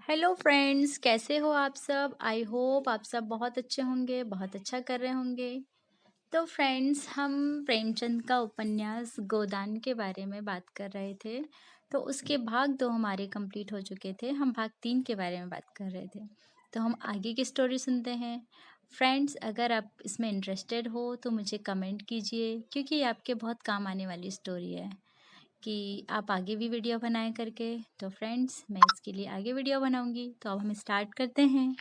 Hello friends, कैसे हो आप सब। आई होप आप सब बहुत अच्छे होंगे, बहुत अच्छा कर रहे होंगे। तो फ्रेंड्स, हम प्रेमचंद का उपन्यास गोदान के बारे में बात कर रहे थे। तो उसके भाग 2 हमारे कंप्लीट हो चुके थे। हम भाग 3 के बारे में बात कर रहे थे। तो हम आगे की स्टोरी सुनते हैं। फ्रेंड्स, अगर आप इसमें इंटरेस्टेड हो तो मुझे कमेंट कीजिए, क्योंकि ये आपके बहुत काम आने वाली स्टोरी है कि आप आगे भी वीडियो बनाएं करके। तो फ्रेंड्स, मैं इसके लिए आगे वीडियो बनाऊंगी। तो अब हम स्टार्ट करते हैं।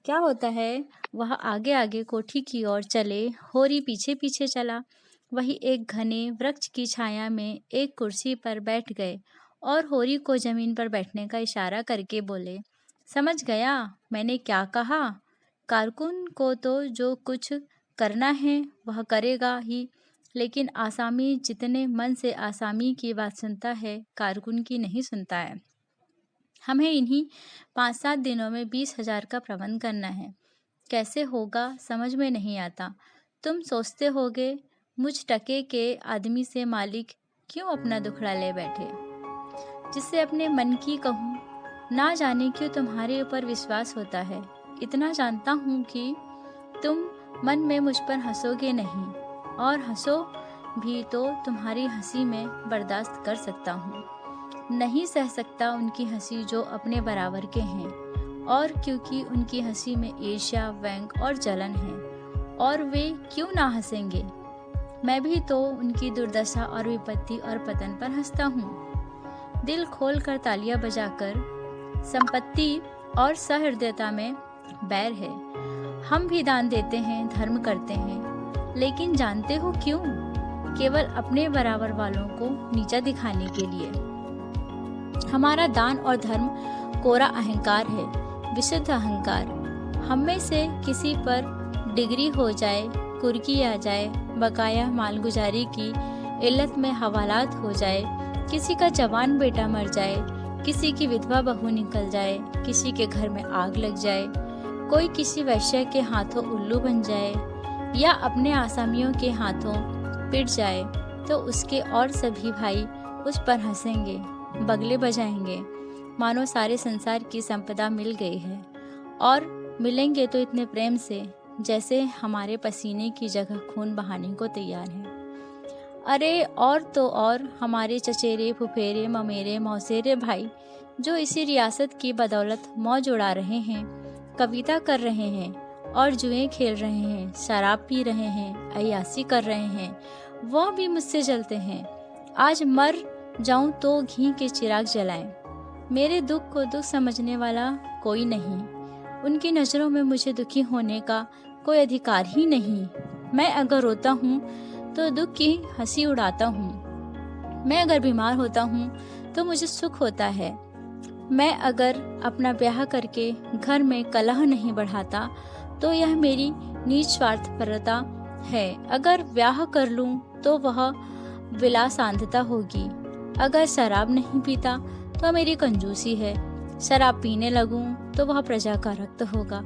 क्या होता है, वह आगे आगे कोठी की ओर चले, होरी पीछे पीछे चला। वही एक घने वृक्ष की छाया में एक कुर्सी पर बैठ गए और होरी को जमीन पर बैठने का इशारा करके बोले, समझ गया मैंने क्या कहा। कारकुन को तो जो कुछ करना है वह करेगा ही, लेकिन आसामी जितने मन से आसामी की बात सुनता है, कारकुन की नहीं सुनता है। हमें इन्हीं 5-7 दिनों में 20,000 का प्रबंध करना है। कैसे होगा समझ में नहीं आता। तुम सोचते होगे मुझ टके के आदमी से मालिक क्यों अपना दुखड़ा ले बैठे। जिससे अपने मन की कहूँ, ना जाने क्यों तुम्हारे ऊपर विश्वास होता है। इतना जानता हूँ कि तुम मन में मुझ पर हंसोगे नहीं, और हंसो भी तो तुम्हारी हंसी में बर्दाश्त कर सकता हूँ। नहीं सह सकता उनकी हंसी जो अपने बराबर के हैं, और क्योंकि उनकी हंसी में ईर्ष्या, व्यंग और जलन है, और वे क्यों ना हंसेंगे। मैं भी तो उनकी दुर्दशा और विपत्ति और पतन पर हंसता हूँ। दिल खोल कर तालियां बजाकर संपत्ति और सहृदयता में बैर है। हम भी दान देते हैं, धर्म करते हैं, लेकिन जानते हो क्यों? केवल अपने बराबर वालों को नीचा दिखाने के लिए। हमारा दान और धर्म कोरा अहंकार है, विशुद्ध अहंकार। हम में से किसी पर डिग्री हो जाए, कुर्की आ जाए, बकाया मालगुजारी की इल्लत में हवालात हो जाए, किसी का जवान बेटा मर जाए, किसी की विधवा बहू निकल जाए, किसी के घर में आग लग जाए, कोई किसी वैश्य के हाथों उल्लू बन जाए, या अपने आसामियों के हाथों पिट जाए, तो उसके और सभी भाई उस पर हंसेंगे, बगले बजाएंगे, मानो सारे संसार की संपदा मिल गई है, और मिलेंगे तो इतने प्रेम से जैसे हमारे पसीने की जगह खून बहाने को तैयार है। अरे और तो और हमारे चचेरे, फुफेरे, ममेरे, मौसेरे भाई जो इसी रियासत की बदौलत मौज उड़ा रहे हैं, कविता कर रहे हैं और जुए खेल रहे हैं, शराब पी रहे हैं, अय्यासी कर रहे हैं, वह भी मुझसे जलते हैं। आज मर जाऊं तो घी के चिराग जलाएं। मेरे दुख को दुख समझने वाला कोई नहीं। उनकी नज़रों में मुझे दुखी होने का कोई अधिकार ही नहीं। मैं अगर रोता हूँ तो दुख की हंसी उड़ाता हूँ। मैं अगर बीमार होता हूँ तो मुझे सुख होता है। मैं अगर अपना ब्याह करके घर में कलह नहीं बढ़ाता तो यह मेरी नीच स्वार्थपरता है। अगर ब्याह कर लूँ तो वह विलासांधता होगी। अगर शराब नहीं पीता तो मेरी कंजूसी है। शराब पीने लगूं तो वह प्रजा का रक्त होगा।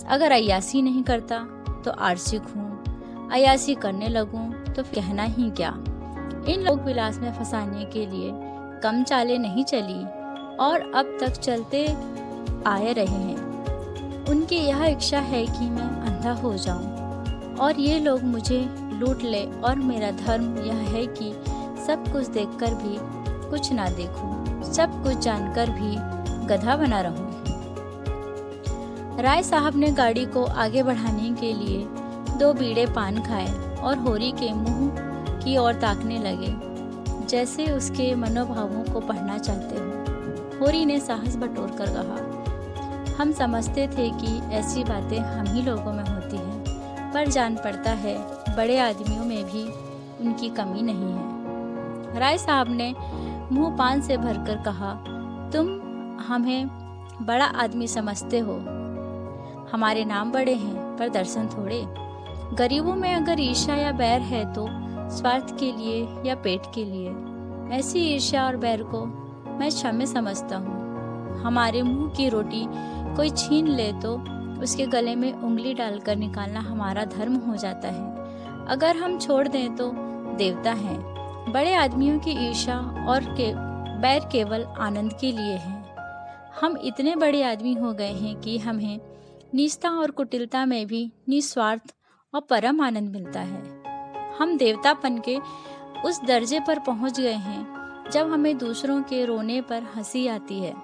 अगर अय्यासी नहीं करता तो आर्सिक हूँ। अय्यासी करने लगूं तो कहना ही क्या। इन लोग विलास में फंसाने के लिए कम चालें नहीं चली और अब तक चलते आए रहे हैं। उनकी यह इच्छा है कि मैं अंधा हो जाऊं और ये लोग मुझे लूट ले, और मेरा धर्म यह है कि सब कुछ देखकर भी कुछ ना देखूं, सब कुछ जानकर भी गधा बना रहूं। राय साहब ने गाड़ी को आगे बढ़ाने के लिए 2 बीड़े पान खाए और होरी के मुंह की ओर ताकने लगे, जैसे उसके मनोभावों को पढ़ना चाहते हो। होरी ने साहस बटोर कर कहा, हम समझते थे कि ऐसी बातें हम ही लोगों में होती हैं, पर जान पड़ता है बड़े आदमियों में भी उनकी कमी नहीं है। राय साहब ने मुंह पान से भरकर कहा, तुम हमें बड़ा आदमी समझते हो। हमारे नाम बड़े हैं पर दर्शन थोड़े। गरीबों में अगर ईर्ष्या या बैर है तो स्वार्थ के लिए या पेट के लिए। ऐसी ईर्ष्या और बैर को मैं क्षम्य समझता हूँ। हमारे मुंह की रोटी कोई छीन ले तो उसके गले में उंगली डालकर निकालना हमारा धर्म हो जाता है। अगर हम छोड़ दें तो देवता हैं। बड़े आदमियों की ईर्ष्या और बैर केवल आनंद के लिए है। हम इतने बड़े आदमी हो गए हैं कि हमें नीचता और कुटिलता में भी निस्वार्थ और परम आनंद मिलता है। हम देवतापन के उस दर्जे पर पहुंच गए हैं जब हमें दूसरों के रोने पर हंसी आती है।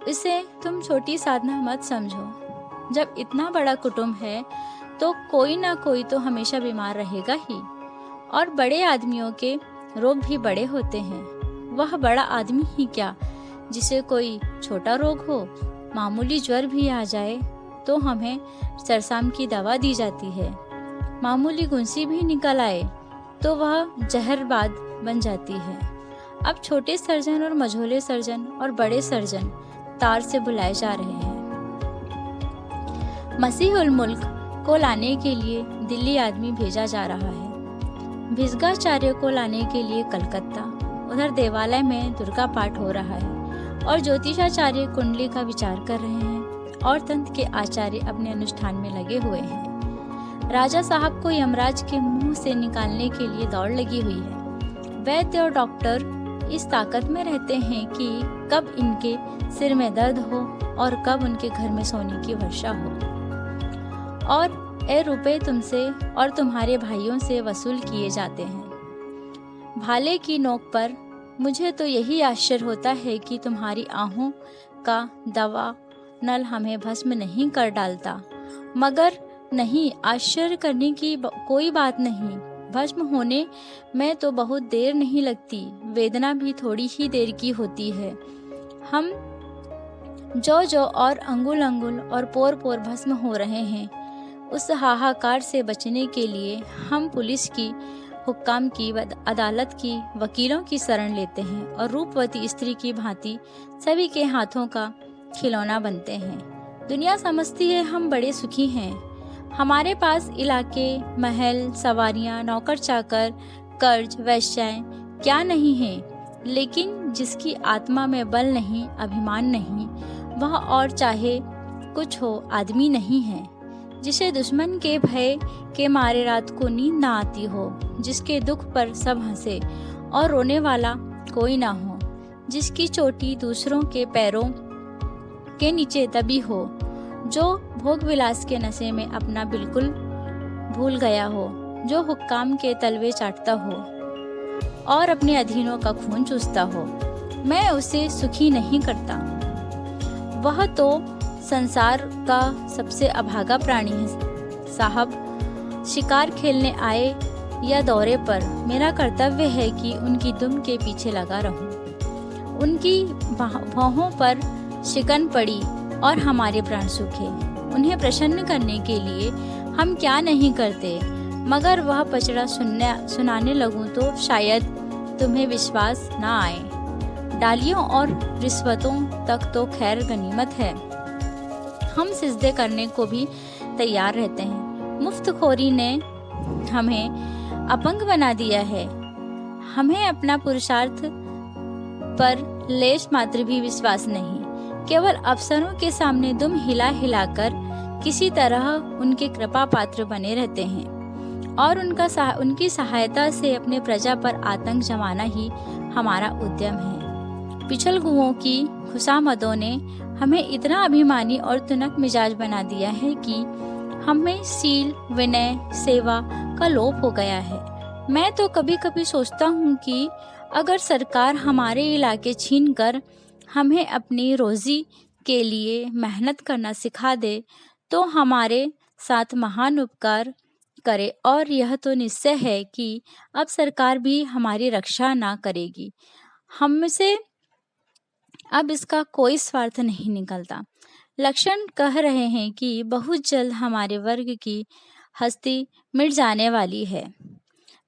इसे तुम छोटी साधना मत समझो। जब इतना बड़ा कुटुंब है तो कोई ना कोई तो हमेशा बीमार रहेगा ही, और बड़े आदमियों के रोग भी बड़े होते हैं। वह बड़ा आदमी ही क्या, जिसे कोई छोटा रोग हो, मामूली ज्वर भी आ जाए तो हमें सरसाम की दवा दी जाती है। मामूली गुंसी भी निकल आए तो वह जहरबाद बन जाती है। अब छोटे सर्जन और मझोले सर्जन और बड़े सर्जन तार से बुलाए जा रहे हैं। मसीहुल मुल्क को लाने के लिए दिल्ली आदमी भेजा जा रहा है, भिस्गाचार्य को लाने के लिए कलकत्ता। उधर देवालय में दुर्गा पाठ हो रहा है और ज्योतिषाचार्य कुंडली का विचार कर रहे हैं और तंत्र के आचार्य अपने अनुष्ठान में लगे हुए हैं। राजा साहब को यमराज के मुंह से निकालने के लिए दौड़ लगी हुई है। वैद्य और डॉक्टर इस ताकत में रहते हैं कि कब इनके सिर में दर्द हो और कब उनके घर में सोने की वर्षा हो। और ए रुपए तुमसे और तुम्हारे भाइयों से वसूल किए जाते हैं भाले की नोक पर। मुझे तो यही आश्चर्य होता है कि तुम्हारी आहों का दवा नल हमें भस्म नहीं कर डालता। मगर नहीं, आश्चर्य करने की कोई बात नहीं। भस्म होने में तो बहुत देर नहीं लगती, वेदना भी थोड़ी ही देर की होती है। हम जो और अंगुल अंगुल और पोर पोर भस्म हो रहे हैं, उस हाहाकार से बचने के लिए हम पुलिस की, हुक्काम की, अदालत की, वकीलों की शरण लेते हैं और रूपवती स्त्री की भांति सभी के हाथों का खिलौना बनते हैं। दुनिया समझती है हम बड़े सुखी हैं। हमारे पास इलाके, महल, सवारियां, नौकर चाकर, कर्ज, वैश्याएं क्या नहीं है, लेकिन जिसकी आत्मा में बल नहीं, अभिमान नहीं, वह और चाहे कुछ हो आदमी नहीं है। जिसे दुश्मन के भय के मारे रात को नींद ना आती हो, जिसके दुख पर सब हंसे और रोने वाला कोई ना हो, जिसकी चोटी दूसरों के पैरों के नीचे दबी हो, जो भोग विलास के नशे में अपना बिल्कुल भूल गया हो, जो हुक्काम के तलवे चाटता हो और अपने अधीनों का खून चूसता हो, मैं उसे सुखी नहीं करता। वह तो संसार का सबसे अभागा प्राणी है साहब। शिकार खेलने आए या दौरे पर, मेरा कर्तव्य है कि उनकी दुम के पीछे लगा रहूं। उनकी भौहों पर शिकन पड़ी और हमारे प्राण सूखे। उन्हें प्रसन्न करने के लिए हम क्या नहीं करते, मगर वह पचड़ा सुनाने लगूं तो शायद तुम्हें विश्वास ना आए। डालियों और रिश्वतों तक तो खैर गनीमत है, हम सिजदे करने को भी तैयार रहते हैं। मुफ्तखोरी ने हमें अपंग बना दिया है। हमें अपना पुरुषार्थ पर लेश मात्र भी विश्वास नहीं। केवल अफसरों के सामने दुम हिला हिलाकर किसी तरह उनके कृपा पात्र बने रहते हैं और उनकी सहायता से अपने प्रजा पर आतंक जमाना ही हमारा उद्यम है। पिछलगुओं की खुशामदों ने हमें इतना अभिमानी और तुनक मिजाज बना दिया है कि हमें शील, विनय, सेवा का लोप हो गया है। मैं तो कभी कभी सोचता हूँ कि अगर सरकार हमारे इलाके छीन कर हमें अपनी रोजी के लिए मेहनत करना सिखा दे तो हमारे साथ महान उपकार करे, और यह तो निश्चय है कि अब सरकार भी हमारी रक्षा ना करेगी। हमसे अब इसका कोई स्वार्थ नहीं निकलता। लक्षण कह रहे हैं कि बहुत जल्द हमारे वर्ग की हस्ती मिट जाने वाली है।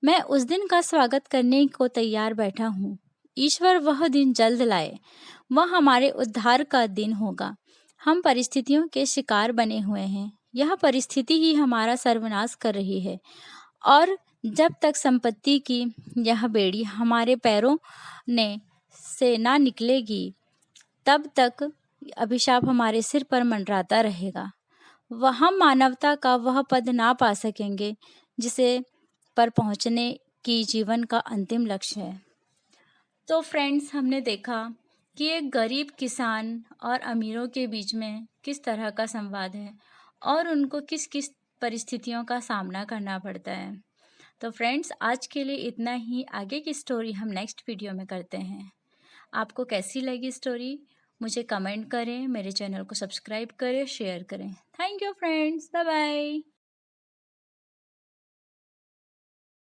मैं उस दिन का स्वागत करने को तैयार बैठा हूँ। ईश्वर वह दिन जल्द लाए, वह हमारे उद्धार का दिन होगा। हम परिस्थितियों के शिकार बने हुए हैं। यह परिस्थिति ही हमारा सर्वनाश कर रही है, और जब तक संपत्ति की यह बेड़ी हमारे पैरों से ना निकलेगी, तब तक अभिशाप हमारे सिर पर मंडराता रहेगा। हम मानवता का वह पद ना पा सकेंगे जिसे पर पहुंचने की जीवन का अंतिम लक्ष्य है। तो फ्रेंड्स, हमने देखा कि एक गरीब किसान और अमीरों के बीच में किस तरह का संवाद है और उनको किस-किस परिस्थितियों का सामना करना पड़ता है। तो फ्रेंड्स, आज के लिए इतना ही। आगे की स्टोरी हम नेक्स्ट वीडियो में करते हैं। आपको कैसी लगी स्टोरी? मुझे कमेंट करें, मेरे चैनल को सब्सक्राइब करें, शेयर करें। Thank you friends, bye bye.